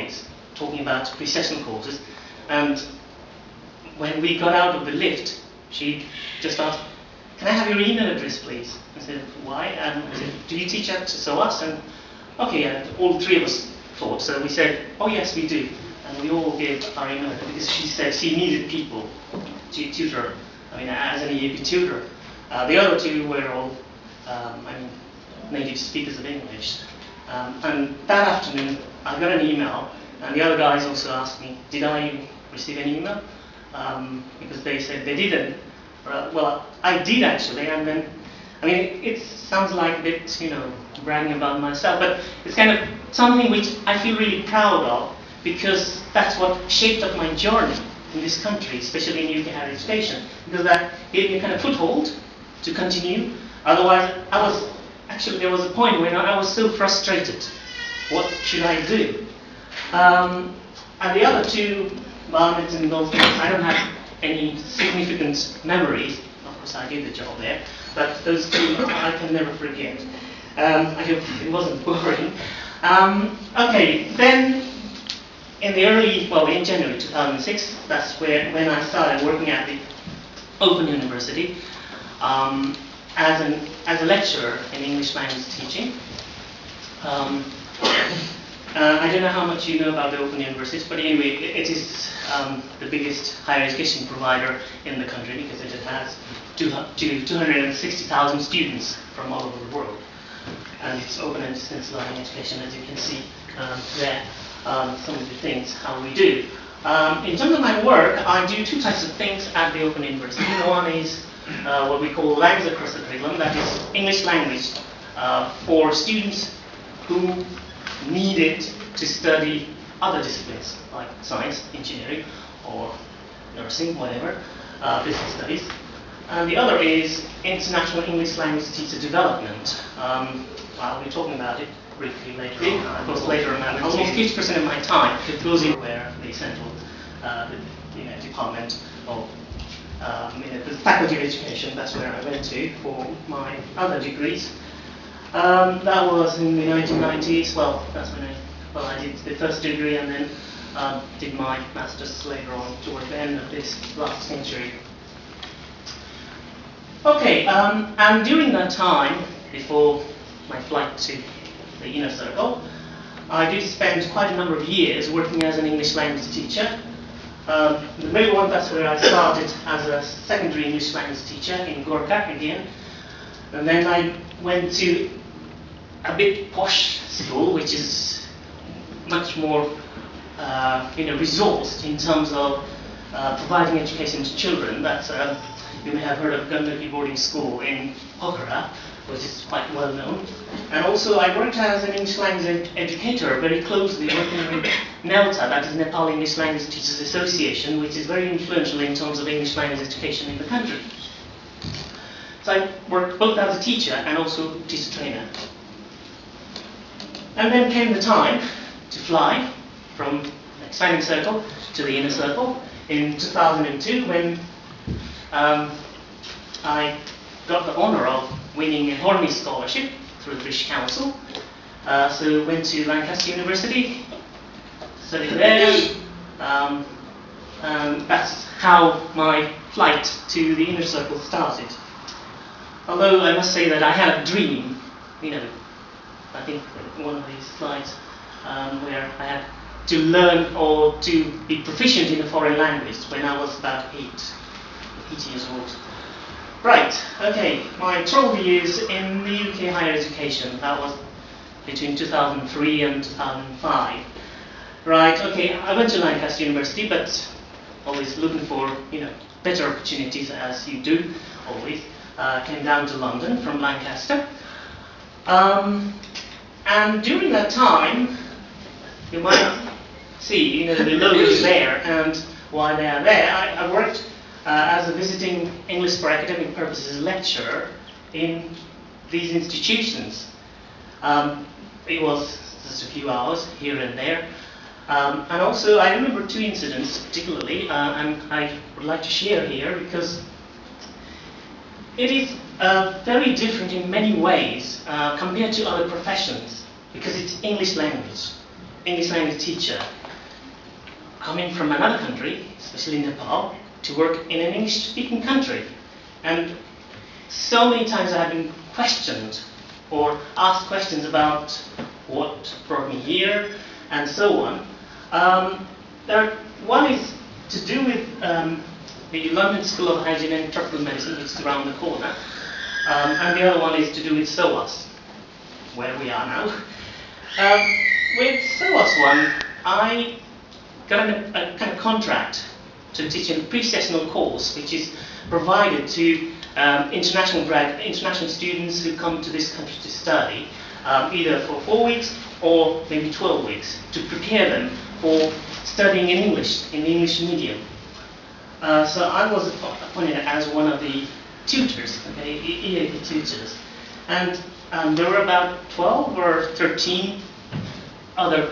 colleagues talking about pre-session courses, and when we got out of the lift, she just asked, "Can I have your email address, please?" I said, "Why?" And I said, "Do you teach at SOAS?" And okay, all three of us thought, so we said, "Oh yes, we do." And we all gave our email address because she said she needed people to tutor, as an EAP tutor. The other two were all, native speakers of English. And that afternoon, I got an email, and the other guys also asked me, did I receive an email? Because they said they didn't. Well, I did actually, and then, it sounds like a bit, bragging about myself, but it's kind of something which I feel really proud of, because that's what shaped up my journey in this country, especially in UK higher education, because that gave me a kind of foothold to continue. Otherwise, there was a point when I was so frustrated. What should I do? And the other two, and those things, I don't have any significant memories. Of course, I did the job there, but those two I can never forget. I hope it wasn't boring. Okay, then in January 2006, that's when I started working at the Open University as a lecturer in English language teaching. I don't know how much you know about the Open University, but anyway, it is the biggest higher education provider in the country, because it has 260,000 students from all over the world. And it's open and distance learning education, as you can see there, some of the things, how we do. In terms of my work, I do two types of things at the Open University. One is what we call language across the curriculum, that is English language for students who need it to study other disciplines like science, engineering, or nursing, whatever, business studies. And the other is international English language teacher development. I'll be talking about it briefly later on. Of course, later on, almost 50% of my time goes in where the central department of the faculty of education. That's where I went to for my other degrees. That was in the 1990s. Well, that's when I did the first degree, and then did my master's later on towards the end of this last century. Okay, and during that time, before my flight to the inner circle, I did spend quite a number of years working as an English language teacher. The middle one, that's where I started as a secondary English language teacher in Gorkha again. And then I went to a bit posh school, which is much more resourced in terms of providing education to children. That's you may have heard of Gandaki Boarding School in Pokhara, which is quite well known. And also I worked as an English language educator, very closely working with NELTA, that is Nepal English Language Teachers Association, which is very influential in terms of English language education in the country. So I worked both as a teacher and also teacher trainer. And then came the time to fly from the expanding circle to the inner circle in 2002, when I got the honour of winning a Thornhaugh scholarship through the British Council. So went to Lancaster University, studied there, and that's how my flight to the inner circle started. Although I must say that I had a dream, I think one of these slides, where I had to learn or to be proficient in a foreign language when I was about 8 years old. Right, okay, my 12 years in the UK higher education, that was between 2003 and 2005. Right, okay, I went to Lancaster University, but always looking for, better opportunities, as you do, always. Came down to London from Lancaster. And during that time, you might see, the logos there and why they are there. I worked as a visiting English for academic purposes lecturer in these institutions. It was just a few hours here and there. And also I remember two incidents particularly, and I would like to share here, because it is very different in many ways compared to other professions, because it's English language. English language teacher coming from another country, especially Nepal, to work in an English-speaking country. And so many times I have been questioned or asked questions about what brought me here and so on. One is to do with the London School of Hygiene and Tropical Medicine, which is around the corner, and the other one is to do with SOAS, where we are now. With SOAS one, I got a kind of contract to teach a pre-sessional course, which is provided to international students who come to this country to study, either for 4 weeks or maybe 12 weeks, to prepare them for studying in English, in the English medium. So I was appointed as one of the tutors, okay, EAP tutors. And there were about 12 or 13 other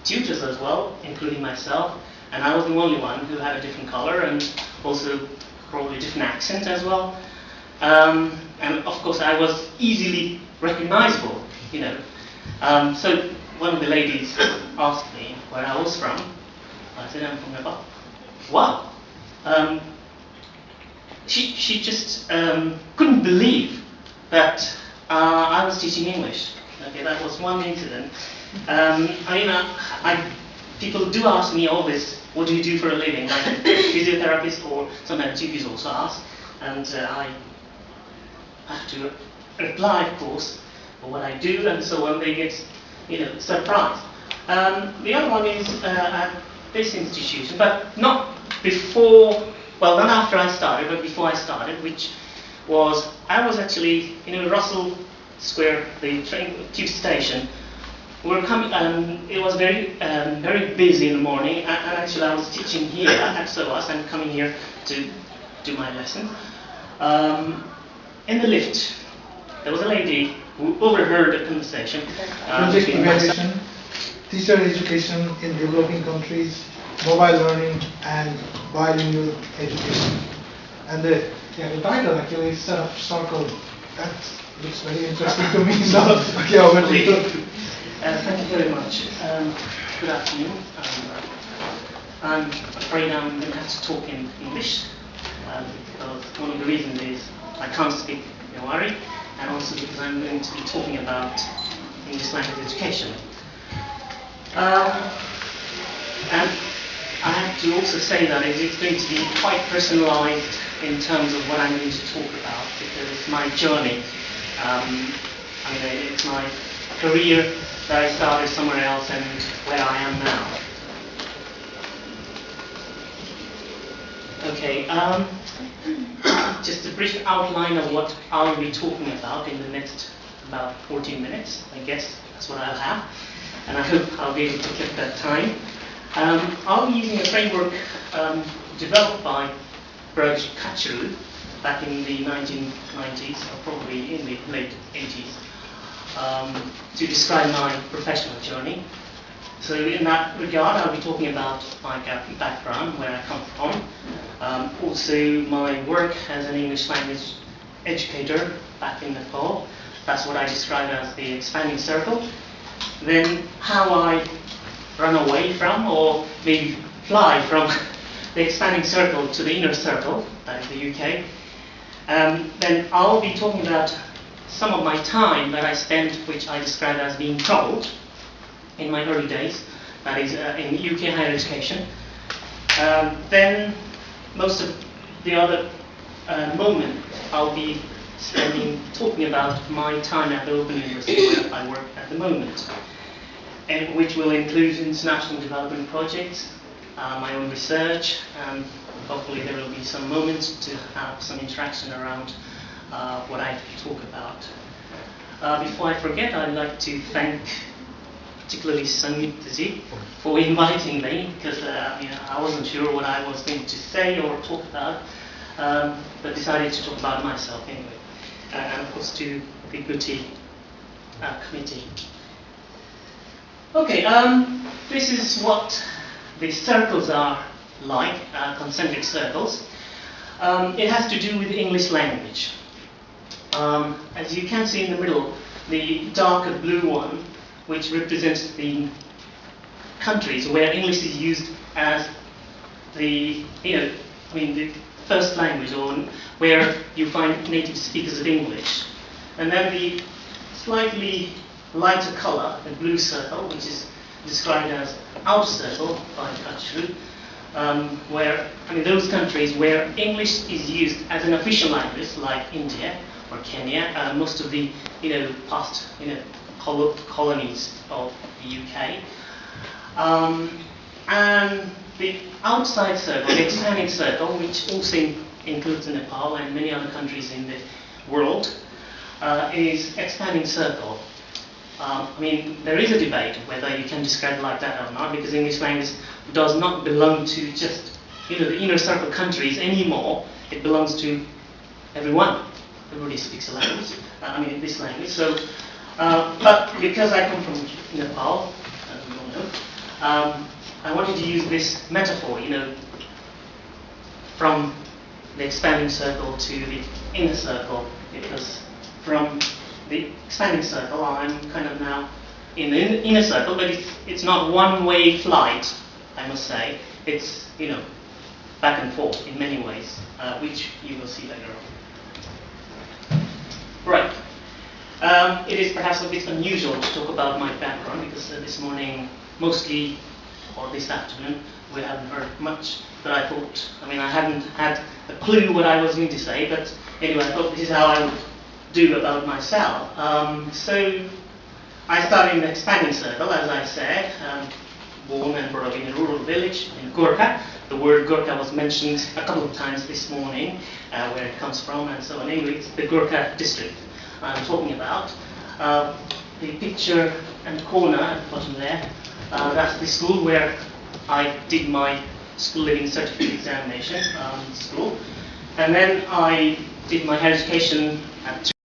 tutors as well, including myself. And I was the only one who had a different color and also probably a different accent as well. And of course I was easily recognizable, you know. So one of the ladies asked me where I was from. I said, I'm from Nepal. Wow. She just couldn't believe that I was teaching English. Okay, that was one incident. People do ask me always, what do you do for a living? Like a physiotherapist, or sometimes GPs also ask, and I have to reply, of course, for what I do, and so on. They get, surprised. The other one is at this institution, but not before. Well, not after I started, but before I started, which was I was actually Russell Square, the train tube station. We were coming. It was very busy in the morning, and actually I was teaching here at SOAS and coming here to do my lesson. In the lift, there was a lady who overheard the conversation. Project evaluation, teacher education in developing countries, mobile learning, and bilingual education. And the title actually is circle. That looks very interesting to me. So, okay, over to you. Thank you very much. Good afternoon. I'm afraid I'm going to have to talk in English, because one of the reasons is I can't speak Newahs, and also because I'm going to be talking about English language education. And I have to also say that it's going to be quite personalized in terms of what I'm going to talk about, because it's my journey. It's my career that I started somewhere else and where I am now. Okay, just a brief outline of what I'll be talking about in the next about 14 minutes. I guess that's what I'll have, and I hope I'll be able to keep that time. I'll be using a framework developed by Prithvi back in the 1990s, or probably in the late 80s. To describe my professional journey. So in that regard, I'll be talking about my background, where I come from, also my work as an English language educator back in Nepal. That's what I describe as the expanding circle. Then how I run away from, or maybe fly from, the expanding circle to the inner circle, that is the UK. Then I'll be talking about some of my time that I spent, which I describe as being troubled in my early days, that is in UK higher education. Then most of the other moment I'll be spending talking about my time at the Open University where I work at the moment, and which will include international development projects, my own research, and hopefully there will be some moments to have some interaction around what I talk about. Before I forget, I'd like to thank particularly Sangeetaji for inviting me, because I wasn't sure what I was going to say or talk about, but decided to talk about myself anyway. And of course to the Guthi committee. Okay, this is what the circles are like, concentric circles. It has to do with English language. As you can see in the middle, the darker blue one, which represents the countries where English is used as the, the first language, or where you find native speakers of English. And then the slightly lighter color, the blue circle, which is described as outer circle by Kachru, where, those countries where English is used as an official language, like India or Kenya, most of the, past, colonies of the UK. And the outside circle, the expanding circle, which also includes Nepal and many other countries in the world, is expanding circle. There is a debate whether you can describe it like that or not, because English language does not belong to just the inner circle countries anymore. It belongs to everyone. Everybody speaks a language. This language. So, but because I come from Nepal, as we all know, I wanted to use this metaphor, from the expanding circle to the inner circle, because from the expanding circle, I'm kind of now in the inner circle, but it's not one-way flight, I must say. It's, back and forth in many ways, which you will see later on. Right. It is perhaps a bit unusual to talk about my background, because this morning, mostly, or this afternoon, we haven't heard much, but I thought, I hadn't had a clue what I was going to say, but anyway, I thought this is how I would do about myself. So I started in the expanding circle, as I said, born and brought up in a rural village in Gorkha. The word Gorkha was mentioned a couple of times this morning, where it comes from and so on. Anyway, it's the Gorkha district I'm talking about. The picture and corner at the bottom there, that's the school where I did my school living certificate examination school. And then I did my higher education at